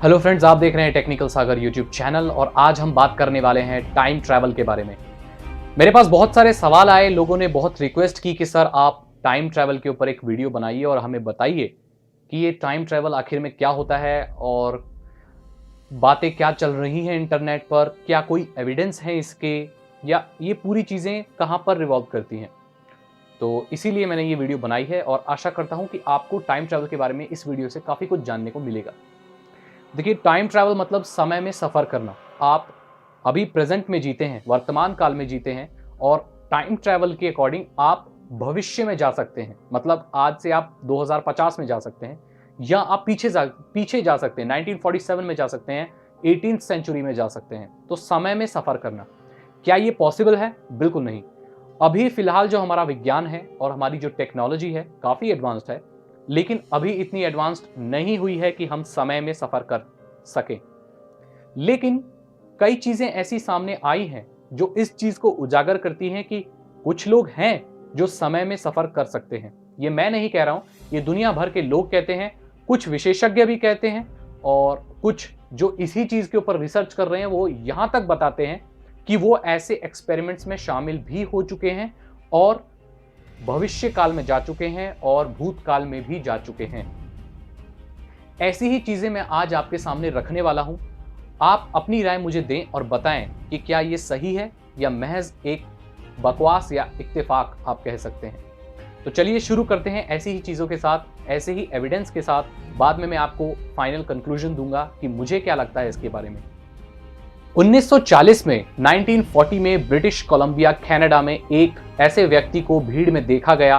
Hello friends, आप देख रहे हैं टेक्निकल सागर यूट्यूब चैनल और आज हम बात करने वाले हैं टाइम ट्रैवल के बारे में। मेरे पास बहुत सारे सवाल आए, लोगों ने बहुत रिक्वेस्ट की कि सर आप टाइम ट्रैवल के ऊपर एक वीडियो बनाइए और हमें बताइए कि ये टाइम ट्रैवल आखिर में क्या होता है और बातें क्या चल रही हैं इंटरनेट पर, क्या कोई एविडेंस है इसके, या ये पूरी चीज़ें कहाँ पर रिवॉल्व करती हैं। तो इसीलिए मैंने ये वीडियो बनाई है और आशा करता हूँ कि आपको टाइम ट्रैवल के बारे में इस वीडियो से काफ़ी कुछ जानने को मिलेगा। देखिए, टाइम ट्रैवल मतलब समय में सफ़र करना। आप अभी प्रेजेंट में जीते हैं, वर्तमान काल में जीते हैं और टाइम ट्रैवल के अकॉर्डिंग आप भविष्य में जा सकते हैं। मतलब आज से आप 2050 में जा सकते हैं या आप पीछे जा सकते हैं, 1947 में जा सकते हैं, 18th सेंचुरी में जा सकते हैं। तो समय में सफ़र करना, क्या ये पॉसिबल है? बिल्कुल नहीं। अभी फिलहाल जो हमारा विज्ञान है और हमारी जो टेक्नोलॉजी है काफ़ी एडवांस्ड है, लेकिन अभी इतनी एडवांस्ड नहीं हुई है कि हम समय में सफ़र कर सकें। लेकिन कई चीज़ें ऐसी सामने आई हैं जो इस चीज़ को उजागर करती हैं कि कुछ लोग हैं जो समय में सफ़र कर सकते हैं। ये मैं नहीं कह रहा हूँ, ये दुनिया भर के लोग कहते हैं, कुछ विशेषज्ञ भी कहते हैं और कुछ जो इसी चीज़ के ऊपर रिसर्च कर रहे हैं वो यहाँ तक बताते हैं कि वो ऐसे एक्सपेरिमेंट्स में शामिल भी हो चुके हैं और भविष्य काल में जा चुके हैं और भूतकाल में भी जा चुके हैं। ऐसी ही चीजें मैं आज आपके सामने रखने वाला हूं। आप अपनी राय मुझे दें और बताएं कि क्या ये सही है या महज एक बकवास या इत्तेफाक आप कह सकते हैं। तो चलिए शुरू करते हैं ऐसी ही चीजों के साथ, ऐसे ही एविडेंस के साथ। बाद में मैं आपको फाइनल कंक्लूजन दूंगा कि मुझे क्या लगता है इसके बारे में। 1940 में 1940 में ब्रिटिश कोलंबिया कनाडा में एक ऐसे व्यक्ति को भीड़ में देखा गया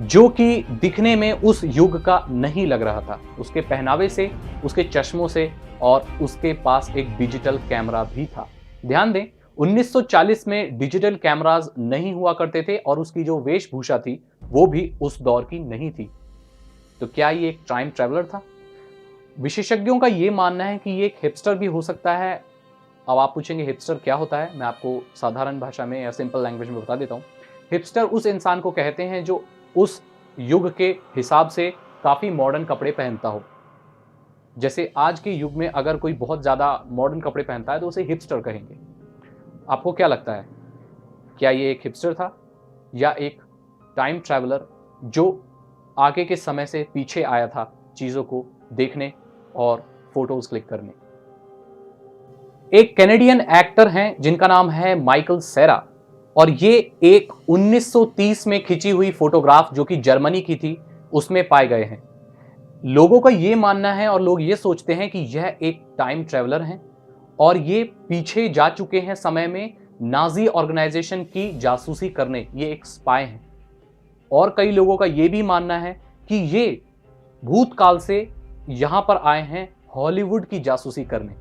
जो कि दिखने में उस युग का नहीं लग रहा था। उसके पहनावे से, उसके चश्मों से और उसके पास एक डिजिटल कैमरा भी था। ध्यान दें, 1940 में डिजिटल कैमराज नहीं हुआ करते थे और उसकी जो वेशभूषा थी वो भी उस दौर की नहीं थी। तो क्या ये एक टाइम ट्रैवलर था? विशेषज्ञों का ये मानना है कि ये एक हिपस्टर भी हो सकता है। अब आप पूछेंगे हिपस्टर क्या होता है? मैं आपको साधारण भाषा में या सिंपल लैंग्वेज में बता देता हूँ। हिपस्टर उस इंसान को कहते हैं जो उस युग के हिसाब से काफ़ी मॉडर्न कपड़े पहनता हो। जैसे आज के युग में अगर कोई बहुत ज़्यादा मॉडर्न कपड़े पहनता है तो उसे हिपस्टर कहेंगे। आपको क्या लगता है, क्या ये एक हिपस्टर था या एक टाइम ट्रैवलर जो आगे के समय से पीछे आया था चीज़ों को देखने और फोटोज क्लिक करने? एक कैनेडियन एक्टर हैं जिनका नाम है माइकल सेरा और ये एक 1930 में खिंची हुई फोटोग्राफ जो कि जर्मनी की थी उसमें पाए गए हैं। लोगों का ये मानना है और लोग ये सोचते हैं कि यह एक टाइम ट्रैवलर हैं और ये पीछे जा चुके हैं समय में, नाजी ऑर्गेनाइजेशन की जासूसी करने। ये एक स्पाई हैं। और कई लोगों का ये भी मानना है कि ये भूतकाल से यहां पर आए हैं हॉलीवुड की जासूसी करने।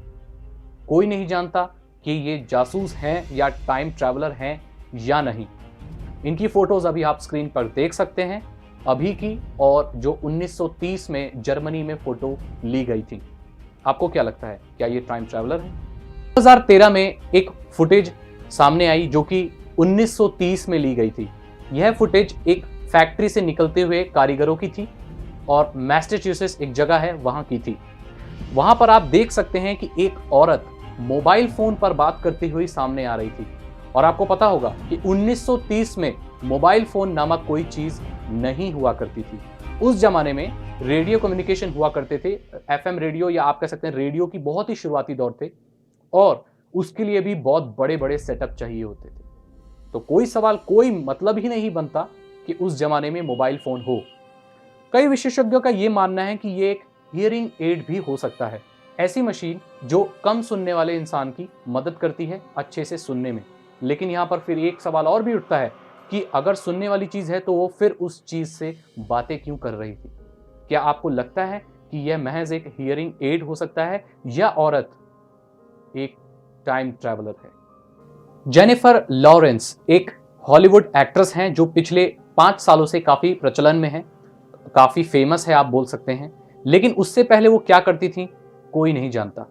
कोई नहीं जानता कि ये जासूस हैं या टाइम ट्रैवलर हैं या नहीं। इनकी फोटोज अभी आप स्क्रीन पर देख सकते हैं, अभी की और जो 1930 में जर्मनी में फोटो ली गई थी। आपको क्या लगता है, क्या ये टाइम ट्रैवलर है? 2013 में एक फुटेज सामने आई जो कि 1930 में ली गई थी। यह फुटेज एक फैक्ट्री से निकलते हुए कारीगरों की थी और मैसाचुसेट्स एक जगह है वहां की थी। वहां पर आप देख सकते हैं कि एक औरत मोबाइल फोन पर बात करती हुई सामने आ रही थी। और आपको पता होगा कि 1930 में मोबाइल फोन नामक कोई चीज नहीं हुआ करती थी। उस जमाने में रेडियो कम्युनिकेशन हुआ करते थे, एफएम रेडियो या आप कह सकते हैं रेडियो की बहुत ही शुरुआती दौर थे और उसके लिए भी बहुत बड़े बड़े सेटअप चाहिए होते थे। तो कोई मतलब ही नहीं बनता कि उस जमाने में मोबाइल फोन हो। कई विशेषज्ञों का यह मानना है कि यह एक हियरिंग एड भी हो सकता है, ऐसी मशीन जो कम सुनने वाले इंसान की मदद करती है अच्छे से सुनने में। लेकिन यहाँ पर फिर एक सवाल और भी उठता है कि अगर सुनने वाली चीज़ है तो वो फिर उस चीज़ से बातें क्यों कर रही थी? क्या आपको लगता है कि यह महज एक हियरिंग एड हो सकता है या औरत एक टाइम ट्रैवलर है? जेनिफर लॉरेंस एक हॉलीवुड एक्ट्रेस हैं जो पिछले 5 सालों से काफ़ी प्रचलन में है, काफ़ी फेमस है आप बोल सकते हैं। लेकिन उससे पहले वो क्या करती थी कोई नहीं जानता।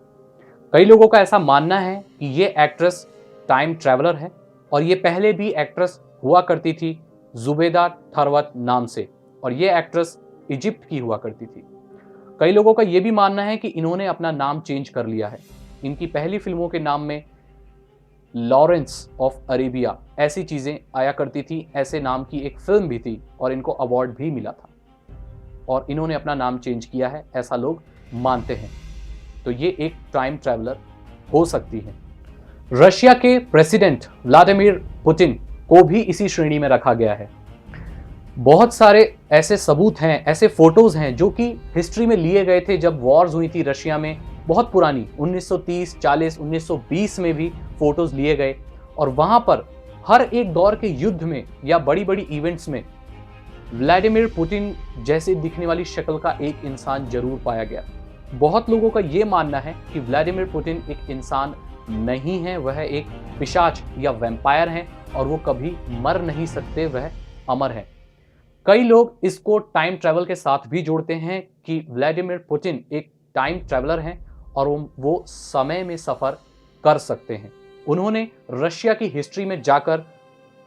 कई लोगों का ऐसा मानना है कि ये एक्ट्रेस टाइम ट्रैवलर है और ये पहले भी एक्ट्रेस हुआ करती थी जुबेदा थरवत नाम से, और ये एक्ट्रेस इजिप्ट की हुआ करती थी। कई लोगों का यह भी मानना है कि इन्होंने अपना नाम चेंज कर लिया है। इनकी पहली फिल्मों के नाम में लॉरेंस ऑफ अरेबिया ऐसी चीजें आया करती थी, ऐसे नाम की एक फिल्म भी थी और इनको अवार्ड भी मिला था और इन्होंने अपना नाम चेंज किया है, ऐसा लोग मानते हैं। तो ये एक टाइम ट्रैवलर हो सकती है। रशिया के प्रेसिडेंट व्लादिमीर पुतिन को भी इसी श्रेणी में रखा गया है। बहुत सारे ऐसे सबूत हैं, ऐसे फोटोज हैं जो कि हिस्ट्री में लिए गए थे जब वॉर्स हुई थी रशिया में, बहुत पुरानी 1930, 40, 1920 में भी फोटोज लिए गए और वहां पर हर एक दौर के युद्ध में या बड़ी बड़ी इवेंट्स में व्लादिमीर पुतिन जैसे दिखने वाली शक्ल का एक इंसान जरूर पाया गया। बहुत लोगों का यह मानना है कि व्लादिमीर पुतिन एक इंसान नहीं है, वह एक पिशाच या वैम्पायर है और वो कभी मर नहीं सकते, वह अमर है। कई लोग इसको टाइम ट्रैवल के साथ भी जोड़ते हैं कि व्लादिमीर पुतिन एक टाइम ट्रैवलर हैं और वो समय में सफर कर सकते हैं। उन्होंने रशिया की हिस्ट्री में जाकर,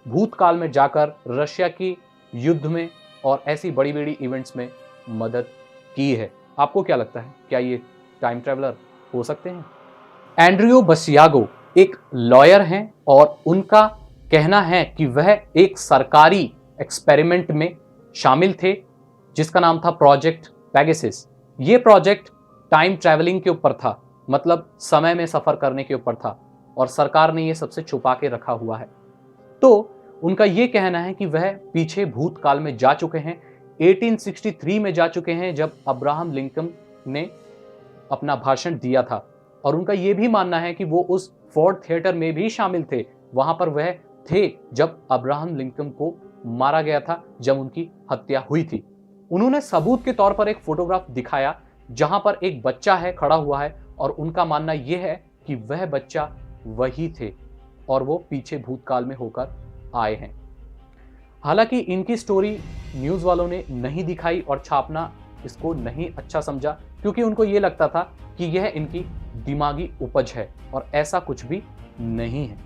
भूतकाल में जाकर रशिया की युद्ध में और ऐसी बड़ी बड़ी इवेंट्स में मदद की है। आपको क्या लगता है, क्या ये टाइम ट्रैवलर हो सकते हैं? एंड्रियो बसियागो एक लॉयर हैं और उनका कहना है कि वह एक सरकारी एक्सपेरिमेंट में शामिल थे जिसका नाम था प्रोजेक्ट पेगासस। ये प्रोजेक्ट टाइम ट्रैवलिंग के ऊपर था, मतलब समय में सफर करने के ऊपर था और सरकार ने ये सबसे छुपा के रखा हुआ है। तो उनका ये कहना है कि वह पीछे भूतकाल में जा चुके हैं, 1863 में जा चुके हैं जब अब्राहम लिंकन ने अपना भाषण दिया था और उनका यह भी मानना है कि वो उस फोर्ड थिएटर में भी शामिल थे, वहां पर वह थे जब अब्राहम लिंकन को मारा गया था, जब उनकी हत्या हुई थी। उन्होंने सबूत के तौर पर एक फोटोग्राफ दिखाया जहां पर एक बच्चा है, खड़ा हुआ है और उनका मानना यह है कि वह बच्चा वही थे और वो पीछे भूतकाल में होकर आए हैं। हालांकि इनकी स्टोरी न्यूज वालों ने नहीं दिखाई और छापना इसको नहीं अच्छा समझा क्योंकि उनको ये लगता था कि यह इनकी दिमागी उपज है और ऐसा कुछ भी नहीं है।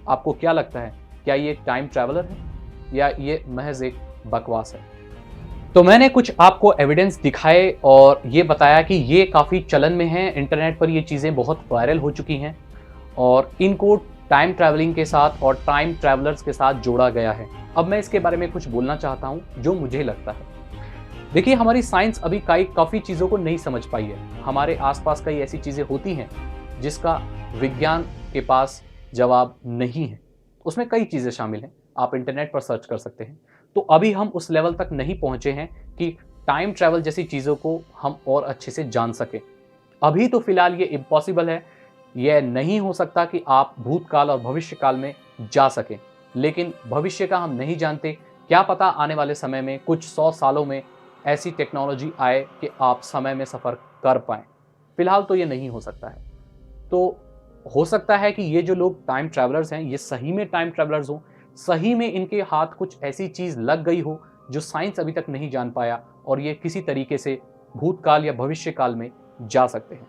आपको क्या लगता है, क्या ये टाइम ट्रैवलर है या ये महज एक बकवास है? तो मैंने कुछ आपको एविडेंस दिखाए और ये बताया कि ये काफ़ी चलन में है, इंटरनेट पर ये चीज़ें बहुत वायरल हो चुकी हैं और इनको टाइम ट्रैवलिंग के साथ और टाइम ट्रैवलर्स के साथ जोड़ा गया है। अब मैं इसके बारे में कुछ बोलना चाहता हूँ जो मुझे लगता है। देखिए, हमारी साइंस अभी काफ़ी चीज़ों को नहीं समझ पाई है। हमारे आसपास कई ऐसी चीज़ें होती हैं जिसका विज्ञान के पास जवाब नहीं है। उसमें कई चीज़ें शामिल हैं, आप इंटरनेट पर सर्च कर सकते हैं। तो अभी हम उस लेवल तक नहीं पहुँचे हैं कि टाइम ट्रैवल जैसी चीज़ों को हम और अच्छे से जान सकें। अभी तो फिलहाल ये इम्पॉसिबल है, यह नहीं हो सकता कि आप भूतकाल और भविष्य काल में जा सकें, लेकिन भविष्य का हम नहीं जानते। क्या पता आने वाले समय में कुछ 100 सालों में ऐसी टेक्नोलॉजी आए कि आप समय में सफ़र कर पाएँ। फिलहाल तो ये नहीं हो सकता है। तो हो सकता है कि ये जो लोग टाइम ट्रैवलर्स हैं ये सही में टाइम ट्रैवलर्स हों, सही में इनके हाथ कुछ ऐसी चीज़ लग गई हो जो साइंस अभी तक नहीं जान पाया और ये किसी तरीके से भूतकाल या भविष्य काल में जा सकते हैं।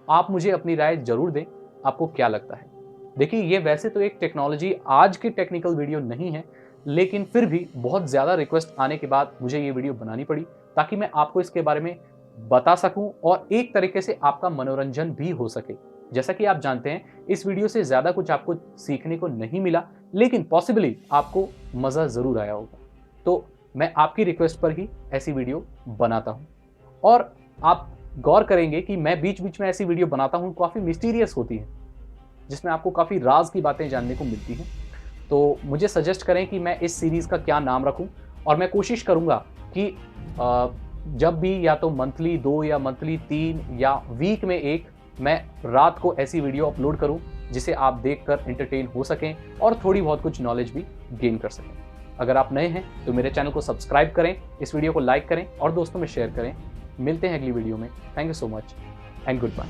आप मुझे अपनी राय जरूर दें, आपको क्या लगता है। देखिए, ये वैसे तो एक टेक्नोलॉजी आज की टेक्निकल वीडियो नहीं है, लेकिन फिर भी बहुत ज़्यादा रिक्वेस्ट आने के बाद मुझे ये वीडियो बनानी पड़ी ताकि मैं आपको इसके बारे में बता सकूं और एक तरीके से आपका मनोरंजन भी हो सके। जैसा कि आप जानते हैं, इस वीडियो से ज़्यादा कुछ आपको सीखने को नहीं मिला, लेकिन पॉसिबली आपको मज़ा ज़रूर आया होगा। तो मैं आपकी रिक्वेस्ट पर ही ऐसी वीडियो बनाता हूँ और आप गौर करेंगे कि मैं बीच बीच में ऐसी वीडियो बनाता हूँ, काफ़ी मिस्टीरियस होती है जिसमें आपको काफ़ी राज की बातें जानने को मिलती हैं। तो मुझे सजेस्ट करें कि मैं इस सीरीज़ का क्या नाम रखूं और मैं कोशिश करूंगा कि जब भी या तो मंथली 2 या मंथली 3 या वीक में 1 मैं रात को ऐसी वीडियो अपलोड करूं जिसे आप देखकर एंटरटेन हो सकें और थोड़ी बहुत कुछ नॉलेज भी गेन कर सकें। अगर आप नए हैं तो मेरे चैनल को सब्सक्राइब करें, इस वीडियो को लाइक करें और दोस्तों में शेयर करें। मिलते हैं अगली वीडियो में। Thank you so much and good bye.